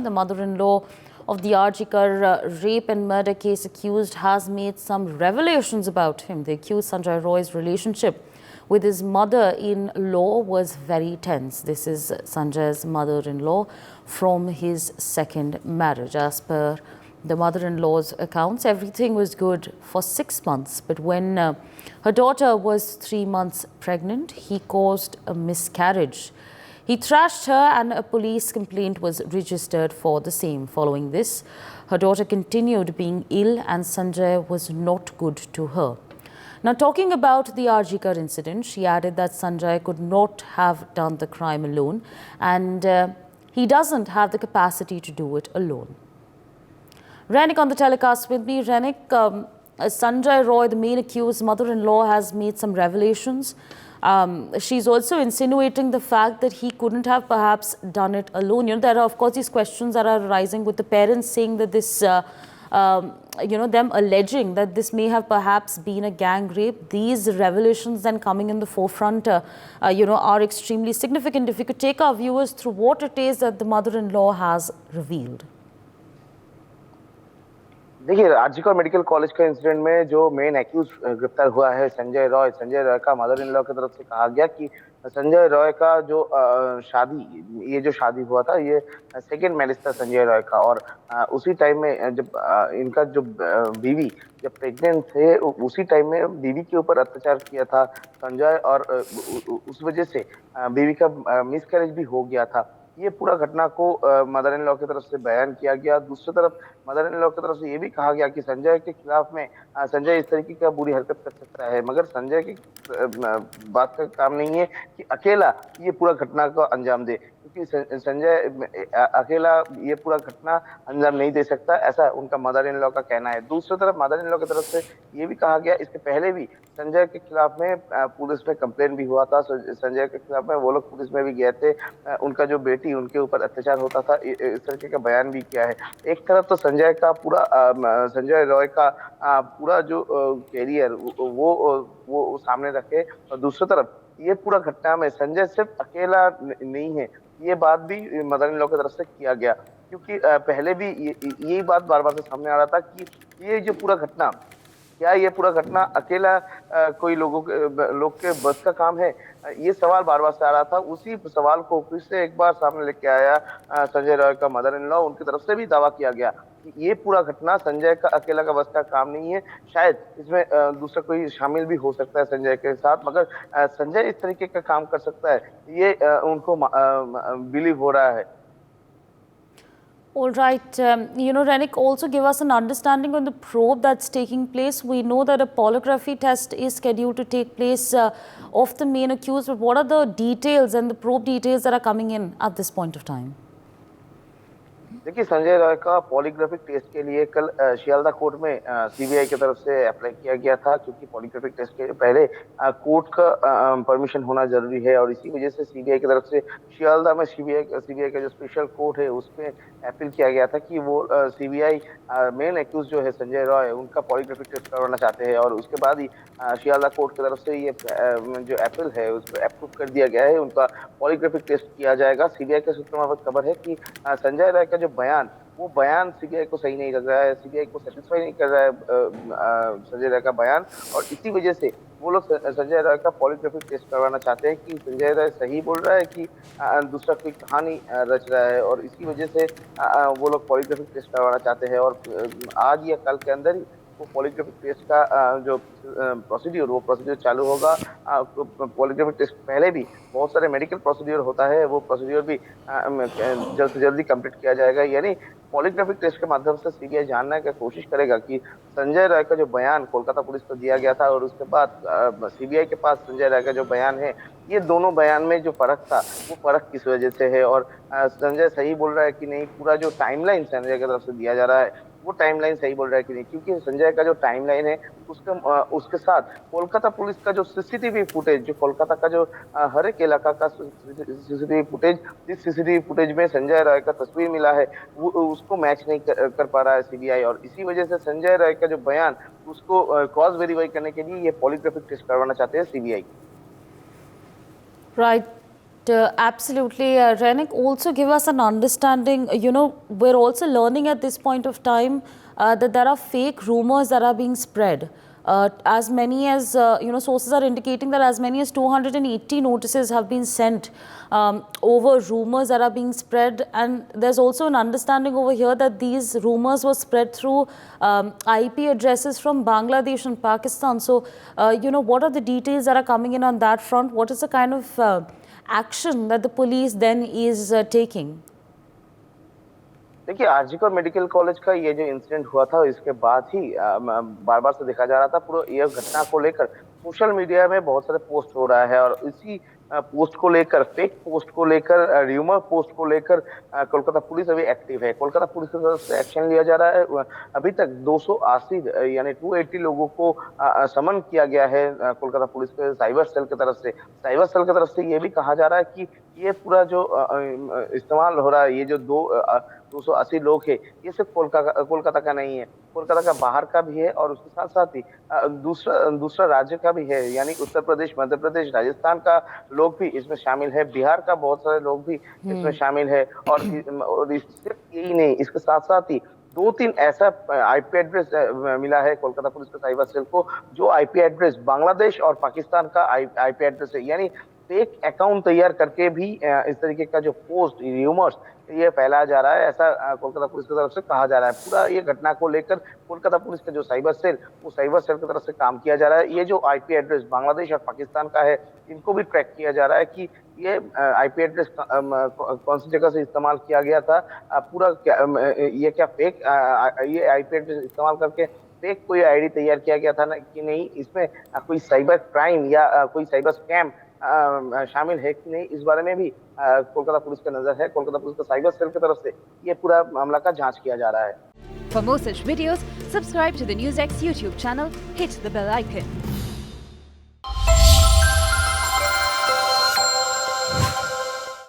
The mother-in-law of the Arjikar rape and murder case accused has made some revelations about him. The accused Sanjay Roy's relationship with his mother-in-law was very tense. This is Sanjay's mother-in-law from his second marriage. As per the mother-in-law's accounts, everything was good for 6 months. But when her daughter was 3 months pregnant, he caused a miscarriage. He thrashed her and a police complaint was registered for the same. Following this, her daughter continued being ill and Sanjay was not good to her. Now, talking about the Arjikar incident, she added that Sanjay could not have done the crime alone and he doesn't have the capacity to do it alone. Renik on the telecast with me. Renik, Sanjay Roy, the main accused mother-in-law, has made some revelations. She's also insinuating the fact that he couldn't have perhaps done it alone. There are, of course, these questions that are arising with the parents saying that this, them alleging that this may have perhaps been a gang rape. These revelations then coming in the forefront, are extremely significant. If you could take our viewers through what it is that the mother-in-law has revealed. देखिए, RG Kar medical college का incident में जो main accused गिरफ्तार हुआ है संजय रॉय का mother in law की तरफ से कहा गया कि संजय रॉय का जो शादी हुआ था, ये सेकेंड मैरिज था संजय रॉय का। और उसी टाइम में जब इनका जो बीवी जब प्रेग्नेंट थे, उसी टाइम में बीवी के ऊपर अत्याचार किया था संजय, और उस वजह से बीवी का मिसकैरेज भी हो गया था। ये पूरा घटना को मदर इन लॉ की तरफ से बयान किया गया। दूसरी तरफ मदर इन लॉ की तरफ से ये भी कहा गया कि संजय के खिलाफ में संजय इस तरीके का बुरी हरकत कर सकता है, मगर संजय की बात का काम नहीं है कि अकेला ये पूरा घटना को अंजाम दे, क्योंकि संजय अकेला ये पूरा घटना अंजाम नहीं दे सकता, ऐसा उनका मदर इन लॉ का कहना है। दूसरी तरफ मदर इन लॉ की तरफ से ये भी कहा गया, इसके पहले भी संजय के खिलाफ में पुलिस में कंप्लेन भी हुआ था। संजय के खिलाफ में वो लोग पुलिस में भी गए थे, उनका जो बेटी उनके ऊपर अत्याचार होता था, इस तरीके का बयान भी किया है। एक तरफ तो संजय रॉय का पूरा जो कैरियर वो सामने रखे, और दूसरी तरफ ये पूरा घटना में संजय सिर्फ अकेला नहीं है, ये बात भी मदर इन लॉ की तरफ से किया गया। क्योंकि पहले भी यही बात बार बार से सामने आ रहा था कि ये जो पूरा घटना, क्या ये पूरा घटना अकेला कोई लोग के बस का काम है, ये सवाल बार बार से आ रहा था। उसी सवाल को फिर से एक बार सामने लेके आया संजय रॉय का मदर इन लॉ। उनकी तरफ से भी दावा किया गया कि ये पूरा घटना संजय का अकेला का बस का काम नहीं है, शायद इसमें दूसरा कोई शामिल भी हो सकता है संजय के साथ, मगर संजय इस तरीके का काम कर सकता है, ये उनको बिलीव हो रहा है। All right. Renik, also give us an understanding on the probe that's taking place. We know that a polygraphy test is scheduled to take place of the main accused. But what are the details and the probe details that are coming in at this point of time? देखिए, संजय रॉय का polygraphic test के लिए कल Sealdah court में CBI की तरफ से apply किया गया था, क्योंकि पॉलीग्राफिक टेस्ट के पहले कोर्ट का परमिशन होना जरूरी है, और इसी वजह से सीबीआई की तरफ से शियालदा में सीबीआई का जो स्पेशल कोर्ट है उसमें अपील किया गया था कि वो सीबीआई मेन एक्यूज जो है संजय रॉय, उनका पॉलीग्राफिक टेस्ट करवाना चाहते हैं। और उसके बाद ही शियालदा कोर्ट की तरफ से ये जो अपील है उस पर अप्रूव कर दिया गया है, उनका पॉलीग्राफिक टेस्ट किया जाएगा। सीबीआई के सूत्रों मार्फत खबर है कि संजय रॉय का जो वो बयान सीबीआई को सही नहीं लग रहा है, सीबीआई को सेटिस्फाई नहीं कर रहा है संजय रॉय का बयान, और इसी वजह से वो लोग संजय रॉय का पॉलीग्राफिक टेस्ट करवाना चाहते हैं कि संजय रॉय सही बोल रहा है कि दूसरा कोई कहानी रच रहा है, और इसी वजह से वो लोग पॉलीग्राफिक टेस्ट करवाना चाहते हैं। और आज या कल के अंदर ही वो पॉलीग्राफिक टेस्ट का जो प्रोसीड्यूर चालू होगा। पॉलीग्राफिक टेस्ट पहले भी बहुत सारे मेडिकल प्रोसीड्यूर होता है, वो प्रोसीड्यूर भी जल्द से जल्दी कंप्लीट किया जाएगा। यानी पॉलीग्राफिक टेस्ट के माध्यम से सीबीआई जानने की कोशिश करेगा कि संजय राय का जो बयान कोलकाता पुलिस को दिया गया था और उसके बाद सीबीआई के पास संजय राय का जो बयान है, ये दोनों बयान में जो फर्क था वो फर्क किस वजह से है, और संजय सही बोल रहा है कि नहीं, पूरा जो टाइमलाइन संजय की तरफ से दिया जा रहा है वो टाइमलाइन सही बोल रहा है कि नहीं। क्योंकि संजय का जो टाइमलाइन है उसके साथ कोलकाता पुलिस का जो सीसीटीवी फुटेज, जो कोलकाता का जो हर एक इलाका का सीसीटीवी फुटेज, जिस सीसीटीवी फुटेज में संजय राय का तस्वीर मिला है वो उसको मैच नहीं कर पा रहा है सीबीआई, और इसी वजह से संजय राय का जो बयान उसको क्रॉस वेरीफाई करने के लिए ये पॉलीग्राफिक टेस्ट करवाना चाहते हैं CBI. Right. Absolutely, Renik. Also, give us an understanding. We're also learning at this point of time that there are fake rumors that are being spread. As many as sources are indicating that as many as 280 notices have been sent over rumors that are being spread, and there's also an understanding over here that these rumors were spread through IP addresses from Bangladesh and Pakistan. So, what are the details that are coming in on that front? What is the kind of action that the police then is taking? देखिए, RG Kar medical college का ये जो incident हुआ था, इसके बाद ही बार बार से देखा जा रहा था, पूरा ये घटना को लेकर सोशल मीडिया में बहुत सारे पोस्ट हो रहा है और इसी पोस्ट को लेकर, फेक पोस्ट को लेकर, र्यूमर पोस्ट को लेकर कोलकाता पुलिस अभी एक्टिव है। कोलकाता पुलिस की तरफ से एक्शन लिया जा रहा है। अभी तक 280 यानी 280 लोगों को समन किया गया है कोलकाता पुलिस के साइबर सेल की तरफ से। साइबर सेल की तरफ से ये भी कहा जा रहा है कि ये पूरा जो इस्तेमाल हो रहा है, ये जो 280 लोग है, ये सिर्फ कोलकाता का नहीं है, कोलकाता का बाहर का भी है और उसके साथ साथ ही दूसरा राज्य का भी है, यानी उत्तर प्रदेश, मध्य प्रदेश, राजस्थान का लोग भी इसमें शामिल है, बिहार का बहुत सारे लोग भी इसमें शामिल है और सिर्फ यही नहीं, इसके साथ साथ ही 2-3 ऐसा आईपी एड्रेस मिला है कोलकाता पुलिस के साइबर सेल को, जो आईपी एड्रेस बांग्लादेश और पाकिस्तान का आईपी एड्रेस है, यानी फेक अकाउंट तैयार करके भी इस तरीके का जो पोस्ट, र्यूमर्स ये फैलाया जा रहा है, ऐसा कोलकाता पुलिस की तरफ से कहा जा रहा है। पूरा ये घटना को लेकर कोलकाता पुलिस का जो साइबर सेल, वो साइबर सेल की तरफ से काम किया जा रहा है। ये जो आईपी एड्रेस बांग्लादेश और पाकिस्तान का है, इनको भी ट्रैक किया जा रहा है कि ये आईपी एड्रेस कौन सी जगह से इस्तेमाल किया गया था, पूरा ये क्या फेक ये आईपी एड्रेस इस्तेमाल करके फेक कोई आईडी तैयार किया गया था ना कि नहीं, इसमें कोई साइबर क्राइम या कोई साइबर स्कैम शामिल है कि नहीं, इस बारे में भी कोलकाता पुलिस का नजर है। कोलकाता पुलिस का साइबर सेल की तरफ से ये पूरा मामला का जांच किया जा रहा है। For more such videos, subscribe to the NewsX YouTube channel, hit the bell icon.